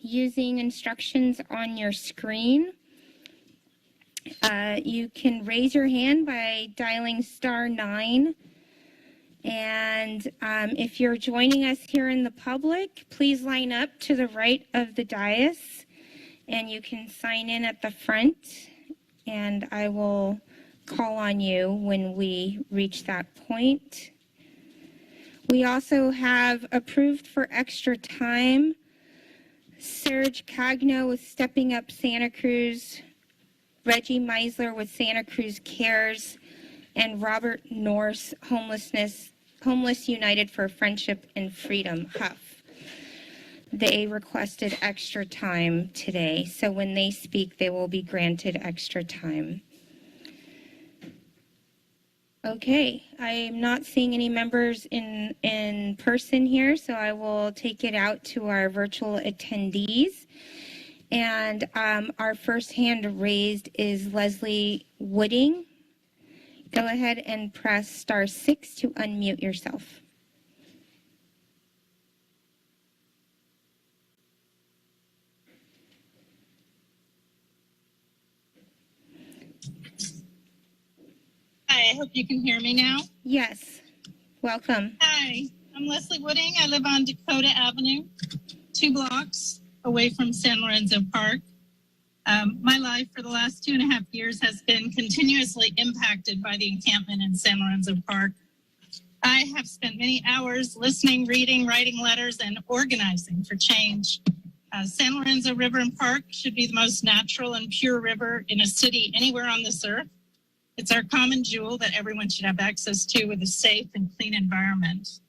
using instructions on your screen. You can raise your hand by dialing *9. And if you're joining us here in the public, please line up to the right of the dais and you can sign in at the front, and I will call on you when we reach that point. We also have approved for extra time Serge Cagno with Stepping Up Santa Cruz, Reggie Meisler with Santa Cruz Cares, and Robert Norse, Homeless United for Friendship and Freedom, HUF. They requested extra time today, so when they speak, they will be granted extra time. Okay, I'm not seeing any members in person here, so I will take it out to our virtual attendees. And our first hand raised is Leslie Wooding. Go ahead and press *6 to unmute yourself. Hi, I hope you can hear me now. Yes, welcome. Hi, I'm Leslie Wooding. I live on Dakota Avenue, 2 blocks away from San Lorenzo Park. My life for the last 2.5 years has been continuously impacted by the encampment in San Lorenzo Park. I have spent many hours listening, reading, writing letters, and organizing for change. San Lorenzo River and Park should be the most natural and pure river in a city anywhere on this earth. It's our common jewel that everyone should have access to with a safe and clean environment.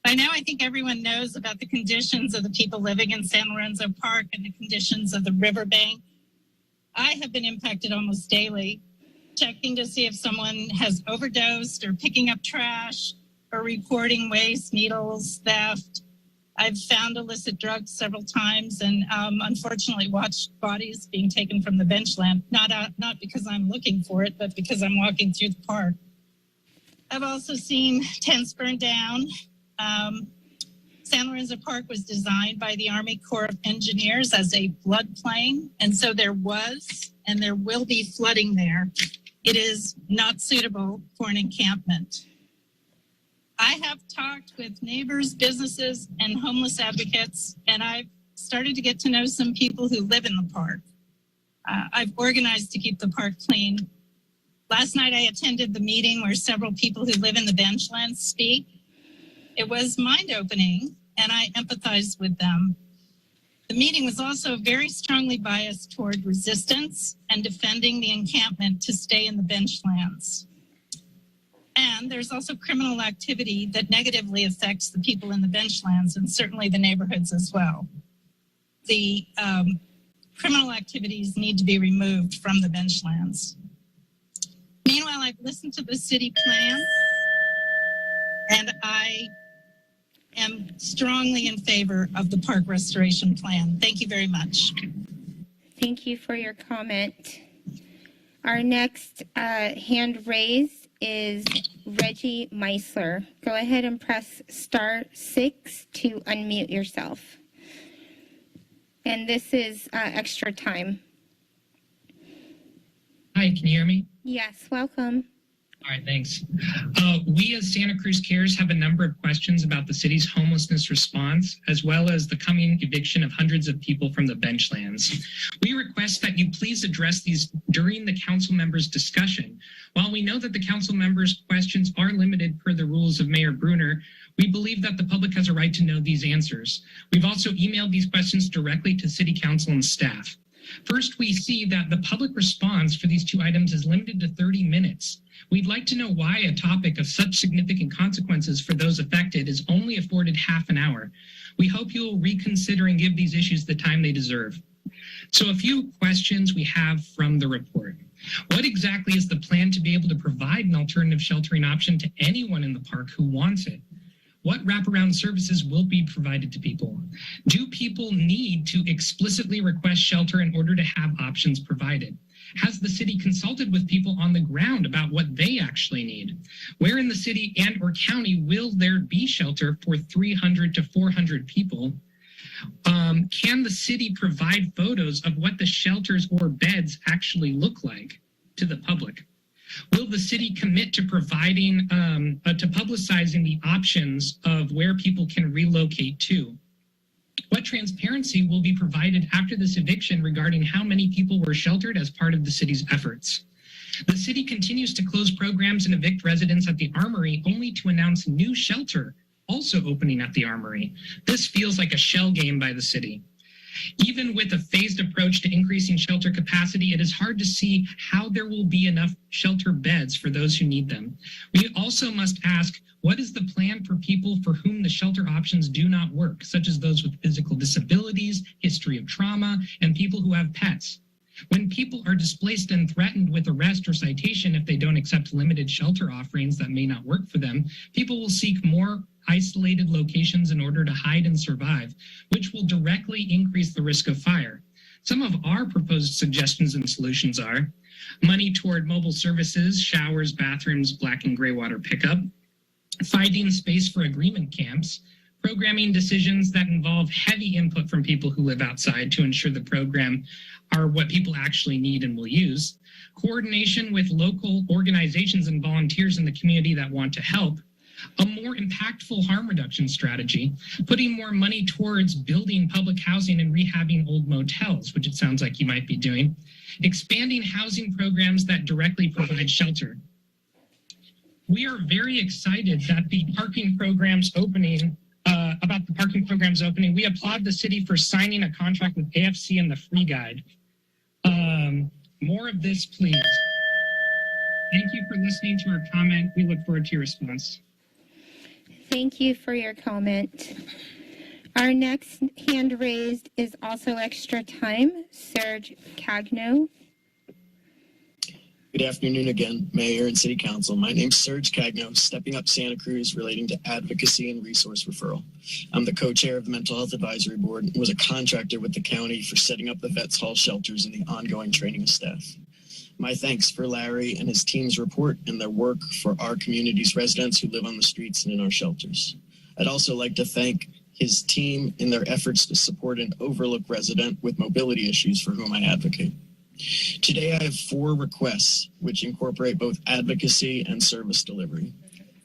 By now, I think everyone knows about the conditions of the people living in San Lorenzo Park and the conditions of the riverbank. I have been impacted almost daily, checking to see if someone has overdosed or picking up trash or reporting waste, needles, theft. I've found illicit drugs several times and unfortunately watched bodies being taken from the benchland, not because I'm looking for it, but because I'm walking through the park. I've also seen tents burned down. San Lorenzo Park was designed by the Army Corps of Engineers as a floodplain, and so there was and there will be flooding there. It is not suitable for an encampment. I have talked with neighbors, businesses, and homeless advocates, and I've started to get to know some people who live in the park. I've organized to keep the park clean. Last night I attended the meeting where several people who live in the Benchlands speak. It was mind-opening, and I empathized with them. The meeting was also very strongly biased toward resistance and defending the encampment to stay in the Benchlands. And there's also criminal activity that negatively affects the people in the Benchlands and certainly the neighborhoods as well. The criminal activities need to be removed from the Benchlands. Meanwhile, I've listened to the city plan, and I am strongly in favor of the park restoration plan. Thank you very much. Thank you for your comment. Our next hand raised is Reggie Meisler. Go ahead and press *6 to unmute yourself. And this is extra time. Hi, can you hear me? Yes, welcome. All right, thanks. We as Santa Cruz Cares have a number of questions about the city's homelessness response, as well as the coming eviction of hundreds of people from the Benchlands. We request that you please address these during the council members' discussion. While we know that the council members' questions are limited per the rules of Mayor Brunner, we believe that the public has a right to know these answers. We've also emailed these questions directly to City Council and staff. First, we see that the public response for these 2 items is limited to 30 minutes. We'd like to know why a topic of such significant consequences for those affected is only afforded half an hour. We hope you will reconsider and give these issues the time they deserve. So a few questions we have from the report. What exactly is the plan to be able to provide an alternative sheltering option to anyone in the park who wants it? What wraparound services will be provided to people? Do people need to explicitly request shelter in order to have options provided? Has the city consulted with people on the ground about what they actually need? Where in the city and or county will there be shelter for 300 to 400 people? Can the city provide photos of what the shelters or beds actually look like to the public? Will the city commit to providing, to publicizing the options of where people can relocate to? What transparency will be provided after this eviction regarding how many people were sheltered as part of the city's efforts? The city continues to close programs and evict residents at the Armory only to announce new shelter also opening at the Armory. This feels like a shell game by the city. Even with a phased approach to increasing shelter capacity, it is hard to see how there will be enough shelter beds for those who need them. We also must ask, what is the plan for people for whom the shelter options do not work, such as those with physical disabilities, history of trauma, and people who have pets? When people are displaced and threatened with arrest or citation if they don't accept limited shelter offerings that may not work for them, people will seek more isolated locations in order to hide and survive, which will directly increase the risk of fire. Some of our proposed suggestions and solutions are money toward mobile services, showers, bathrooms, black and gray water pickup, finding space for agreement camps, programming decisions that involve heavy input from people who live outside to ensure the program are what people actually need and will use, coordination with local organizations and volunteers in the community that want to help, a more impactful harm reduction strategy, putting more money towards building public housing and rehabbing old motels, which it sounds like you might be doing, expanding housing programs that directly provide shelter. We are very excited that the parking programs opening, we applaud the city for signing a contract with AFC and the Free Guide. More of this, please. Thank you for listening to our comment. We look forward to your response. Thank you for your comment. Our next hand raised is also extra time, Serge Cagno. Good afternoon again, Mayor and City Council. My name's Serge Cagno, stepping up Santa Cruz relating to advocacy and resource referral. I'm the co-chair of the Mental Health Advisory Board and was a contractor with the county for setting up the Vets Hall shelters and the ongoing training of staff. My thanks for Larry and his team's report and their work for our community's residents who live on the streets and in our shelters. I'd also like to thank his team in their efforts to support an overlooked resident with mobility issues for whom I advocate. Today, I have 4 requests which incorporate both advocacy and service delivery.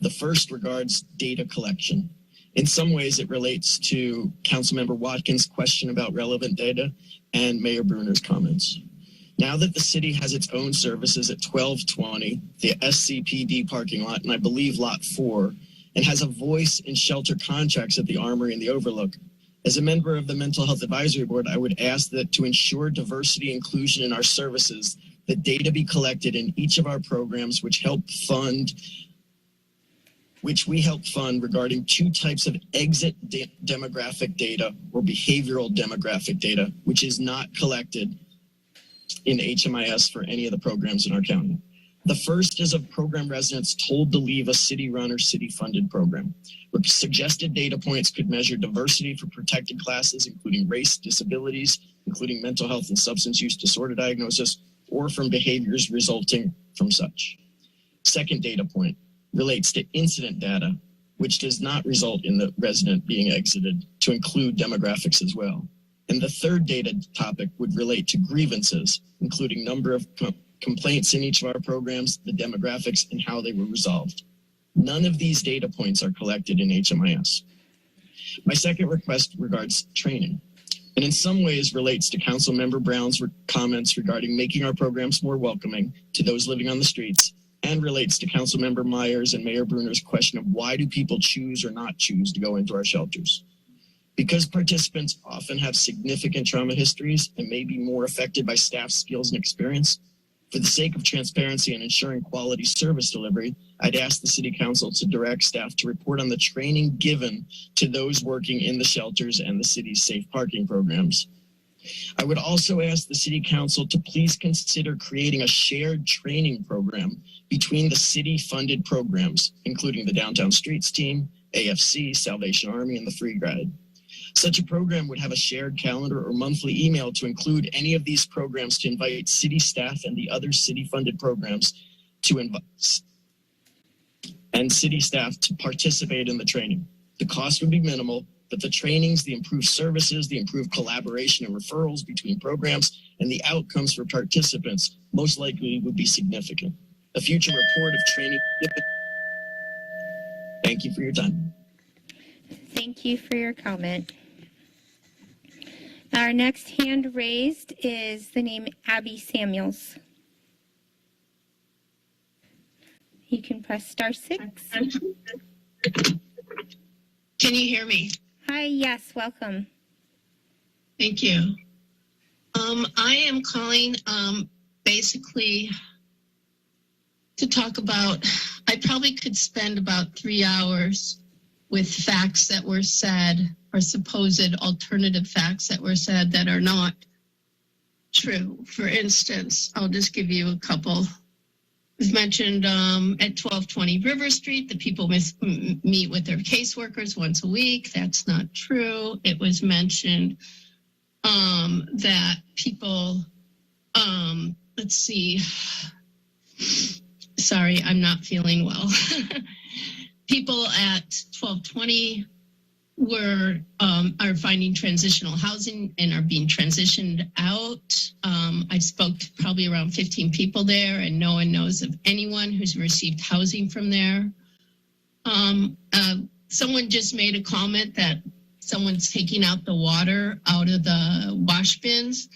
The first regards data collection. In some ways, it relates to Councilmember Watkins' question about relevant data and Mayor Bruner's comments. Now that the city has its own services at 1220, the SCPD parking lot, and I believe Lot 4, and has a voice in shelter contracts at the Armory and the Overlook, as a member of the Mental Health Advisory Board, I would ask that to ensure diversity and inclusion in our services, the data be collected in each of our programs which we help fund regarding 2 types of exit demographic data or behavioral demographic data, which is not collected in HMIS for any of the programs in our county. The first is of program residents told to leave a city-run or city-funded program, where suggested data points could measure diversity for protected classes, including race, disabilities, including mental health and substance use disorder diagnosis, or from behaviors resulting from such. Second data point relates to incident data, which does not result in the resident being exited, to include demographics as well. And the third data topic would relate to grievances, including number of complaints in each of our programs, the demographics, and how they were resolved. None of these data points are collected in HMIS. My second request regards training, and in some ways relates to Councilmember Brown's comments regarding making our programs more welcoming to those living on the streets, and relates to Councilmember Myers and Mayor Bruner's question of why do people choose or not choose to go into our shelters. Because participants often have significant trauma histories and may be more affected by staff skills and experience, for the sake of transparency and ensuring quality service delivery, I'd ask the City Council to direct staff to report on the training given to those working in the shelters and the city's safe parking programs. I would also ask the City Council to please consider creating a shared training program between the city-funded programs, including the Downtown Streets Team, AFC, Salvation Army, and the Free Guide. Such a program would have a shared calendar or monthly email to include any of these programs to invite city staff and the other city-funded programs and city staff to participate in the training. The cost would be minimal, but the trainings, the improved services, the improved collaboration and referrals between programs, and the outcomes for participants most likely would be significant. A future report of training. Thank you for your time. Thank you for your comment. Our next hand raised is the name Abby Samuels. You can press *6. Can you hear me? Hi, yes, welcome. Thank you. I am calling basically to talk about, I probably could spend about 3 hours with facts that were said, or supposed alternative facts that were said that are not true. For instance, I'll just give you a couple. It was mentioned at 1220 River Street, the people meet with their caseworkers once a week. That's not true. It was mentioned that people, let's see, sorry, I'm not feeling well. People at 1220 are finding transitional housing and are being transitioned out. I spoke to probably around 15 people there, and no one knows of anyone who's received housing from there. Someone just made a comment that someone's taking out the water out of the wash bins,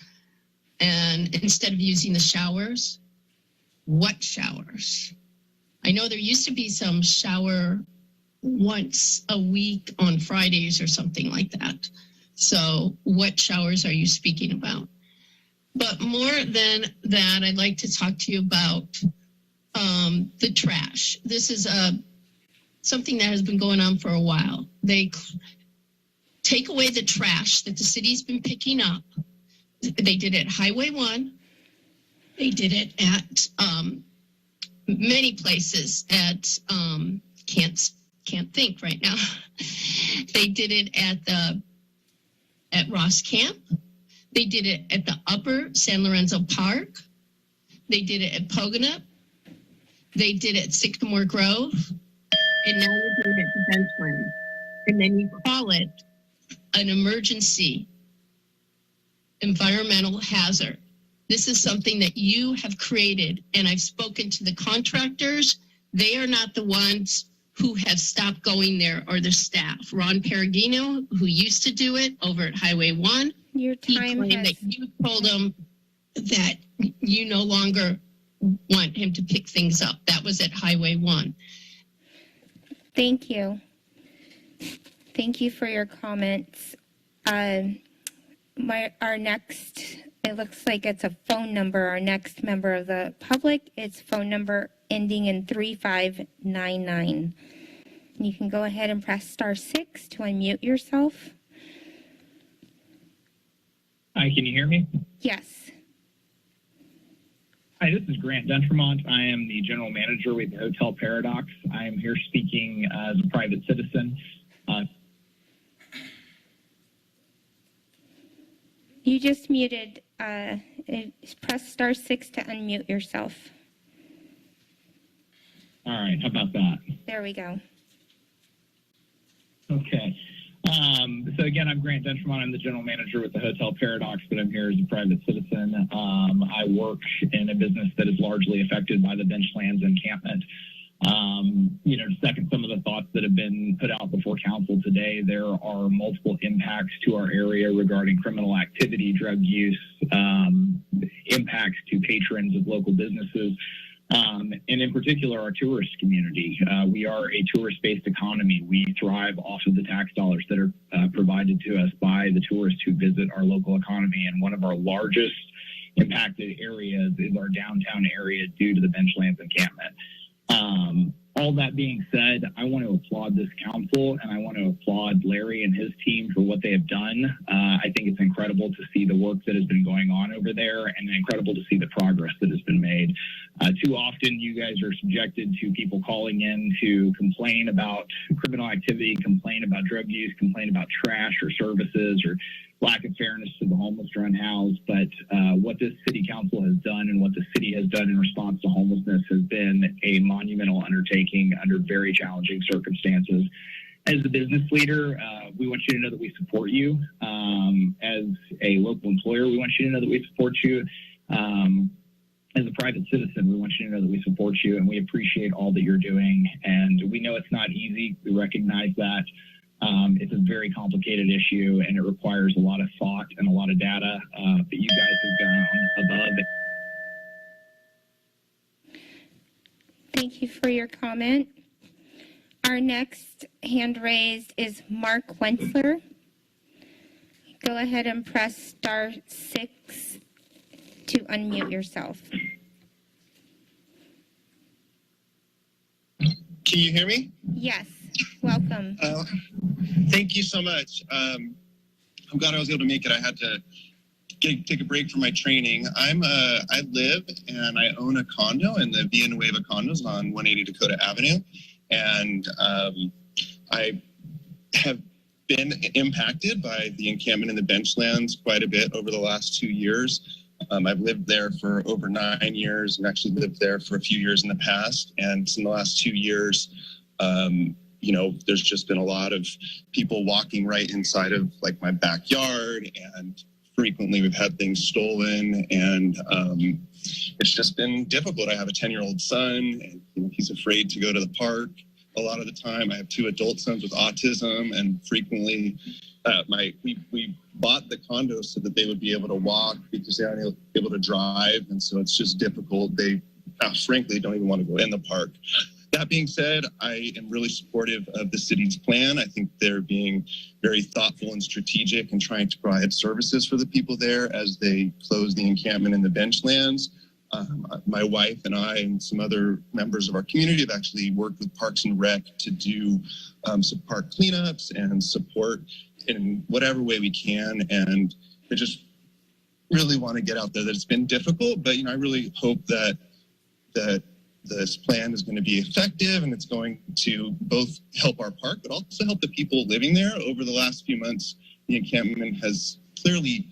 and instead of using the showers. What showers? I know there used to be some shower once a week on Fridays or something like that. So what showers are you speaking about? But more than that, I'd like to talk to you about the trash. This is something that has been going on for a while. They take away the trash that the city's been picking up. They did it at Highway 1. They did it at many places at can't think right now. They did it at Ross Camp. They did it at the upper San Lorenzo Park. They did it at Pogonip. They did it at Sycamore Grove. And now they're doing it at Benchlands. And then you call it an emergency environmental hazard. This is something that you have created, and I've spoken to the contractors. They are not the ones who have stopped going there, or the staff. Ron Perugino, who used to do it over at Highway 1, Your he time claimed has... that you told him that you no longer want him to pick things up. That was at Highway 1. Thank you. Thank you for your comments. Our next, it looks like it's a phone number. Our next member of the public, it's phone number ending in 3599. You can go ahead and press *6 to unmute yourself. Hi, can you hear me? Yes. Hi, this is Grant Dentremont. I am the general manager with Hotel Paradox. I am here speaking as a private citizen. You just muted. Press *6 to unmute yourself. All right, how about that? There we go. Okay. So again, I'm Grant Dentremont. I'm the general manager with the Hotel Paradox, but I'm here as a private citizen. I work in a business that is largely affected by the Benchlands encampment. To second some of the thoughts that have been put out before council today, there are multiple impacts to our area regarding criminal activity, drug use, impacts to patrons of local businesses, and in particular, our tourist community. We are a tourist-based economy. We thrive off of the tax dollars that are provided to us by the tourists who visit our local economy. And one of our largest impacted areas is our downtown area due to the Benchlands encampment. All that being said, I want to applaud this council, and I want to applaud Larry and his team for what they have done. I think it's incredible to see the work that has been going on over there, and incredible to see the progress that has been made. Too often, you guys are subjected to people calling in to complain about criminal activity, complain about drug use, complain about trash or services, or lack of fairness to the homeless or unhoused. But what this city council has done and what the city has done in response to homelessness has been a monumental undertaking under very challenging circumstances. As the business leader, we want you to know that we support you. As a local employer, we want you to know that we support you. As a private citizen, we want you to know that we support you, and we appreciate all that you're doing. And we know it's not easy. We recognize that. It's a very complicated issue, and it requires a lot of thought and a lot of data. But you guys have gone above. Thank you for your comment. Our next hand raised is Mark Wentzler. Go ahead and press *6 to unmute yourself. Can you hear me? Yes, welcome. Thank you so much. I'm glad I was able to make it. I had to take a break from my training. I live and I own a condo in the Villanueva condos on 180 Dakota Avenue. And I have been impacted by the encampment in the Benchlands quite a bit over the last 2 years. I've lived there for over 9 years and actually lived there for a few years in the past. And in the last 2 years, you know, there's just been a lot of people walking right inside of like my backyard, and frequently we've had things stolen, and it's just been difficult. I have a 10-year-old son, and he's afraid to go to the park a lot of the time. I have 2 adult sons with autism, and frequently we bought the condos so that they would be able to walk because they aren't able to drive, and so it's just difficult. They frankly don't even want to go in the park. That being said, I am really supportive of the city's plan. I think they're being very thoughtful and strategic and trying to provide services for the people there as they close the encampment in the Benchlands. My wife and I and some other members of our community have actually worked with Parks and Rec to do some park cleanups and support in whatever way we can. And I just really want to get out there that it's been difficult, but you know, I really hope that this plan is going to be effective, and it's going to both help our park, but also help the people living there. Over the last few months, the encampment has clearly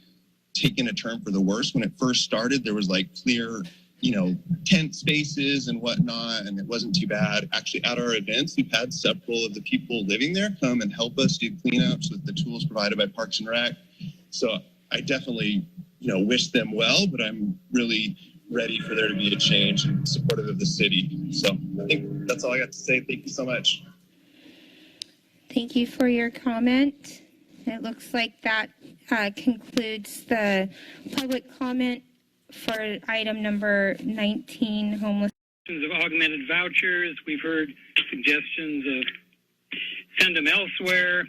taken a turn for the worse. When it first started, there was like clear, you know, tent spaces and whatnot, and it wasn't too bad. Actually, at our events, we've had several of the people living there come and help us do cleanups with the tools provided by Parks and Rec. So I definitely, you know, wish them well, but I'm really ready for there to be a change and supportive of the city. So I think that's all I got to say. Thank you so much. Thank you for your comment. It looks like that concludes the public comment for item number 19, homeless. Of augmented vouchers. We've heard suggestions of send them elsewhere.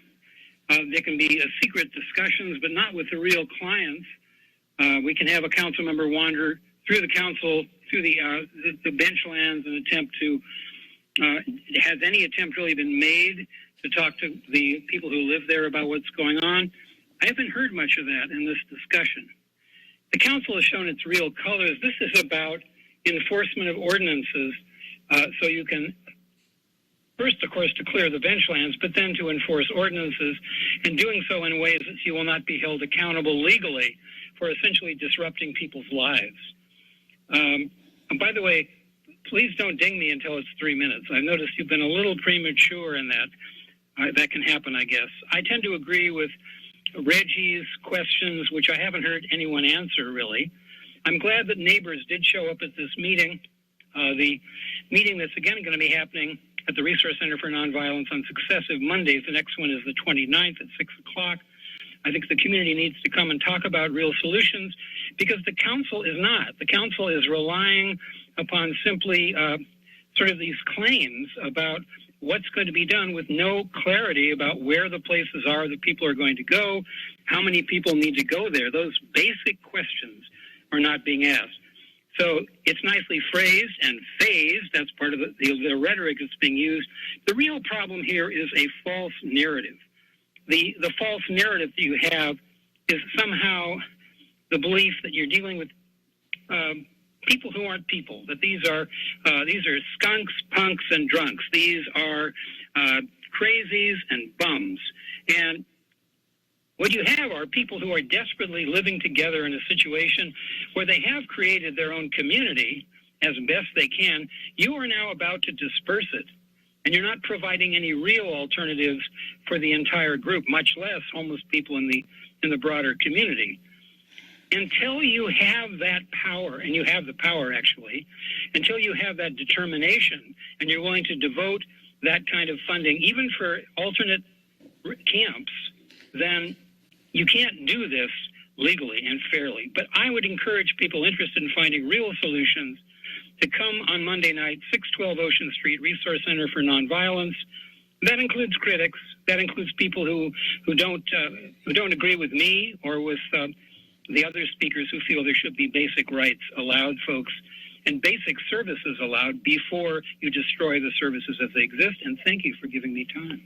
There can be secret discussions, but not with the real clients. We can have a council member wander through the council, through the Benchlands, and attempt to, has any attempt really been made to talk to the people who live there about what's going on? I haven't heard much of that in this discussion. The council has shown its real colors. This is about enforcement of ordinances, so you can, first, of course, to clear the Benchlands, but then to enforce ordinances, and doing so in ways that you will not be held accountable legally for essentially disrupting people's lives. And by the way, please don't ding me until it's 3 minutes. I've noticed you've been a little premature in that. That can happen, I guess. I tend to agree with Reggie's questions, which I haven't heard anyone answer, really. I'm glad that neighbors did show up at this meeting. The meeting that's again going to be happening at the Resource Center for Nonviolence on successive Mondays. The next one is the 29th at 6 o'clock. I think the community needs to come and talk about real solutions, because the council is not. The council is relying upon simply sort of these claims about what's going to be done with no clarity about where the places are that people are going to go, how many people need to go there. Those basic questions are not being asked. So it's nicely phrased and phased. That's part of the rhetoric that's being used. The real problem here is a false narrative. The false narrative that you have is somehow the belief that you're dealing with people who aren't people, that these are skunks, punks, and drunks. These are crazies and bums. And what you have are people who are desperately living together in a situation where they have created their own community as best they can. You are now about to disperse it. and you're not providing any real alternatives for the entire group, much less homeless people in the broader community. Until you have that power, and you have the power actually, until you have that determination and you're willing to devote that kind of funding, even for alternate camps, then you can't do this legally and fairly. But I would encourage people interested in finding real solutions to come on Monday night, 612 Ocean Street, Resource Center for Nonviolence. That includes critics. That includes people who don't agree with me or with the other speakers who feel there should be basic rights allowed, folks, and basic services allowed before you destroy the services as they exist. And thank you for giving me time.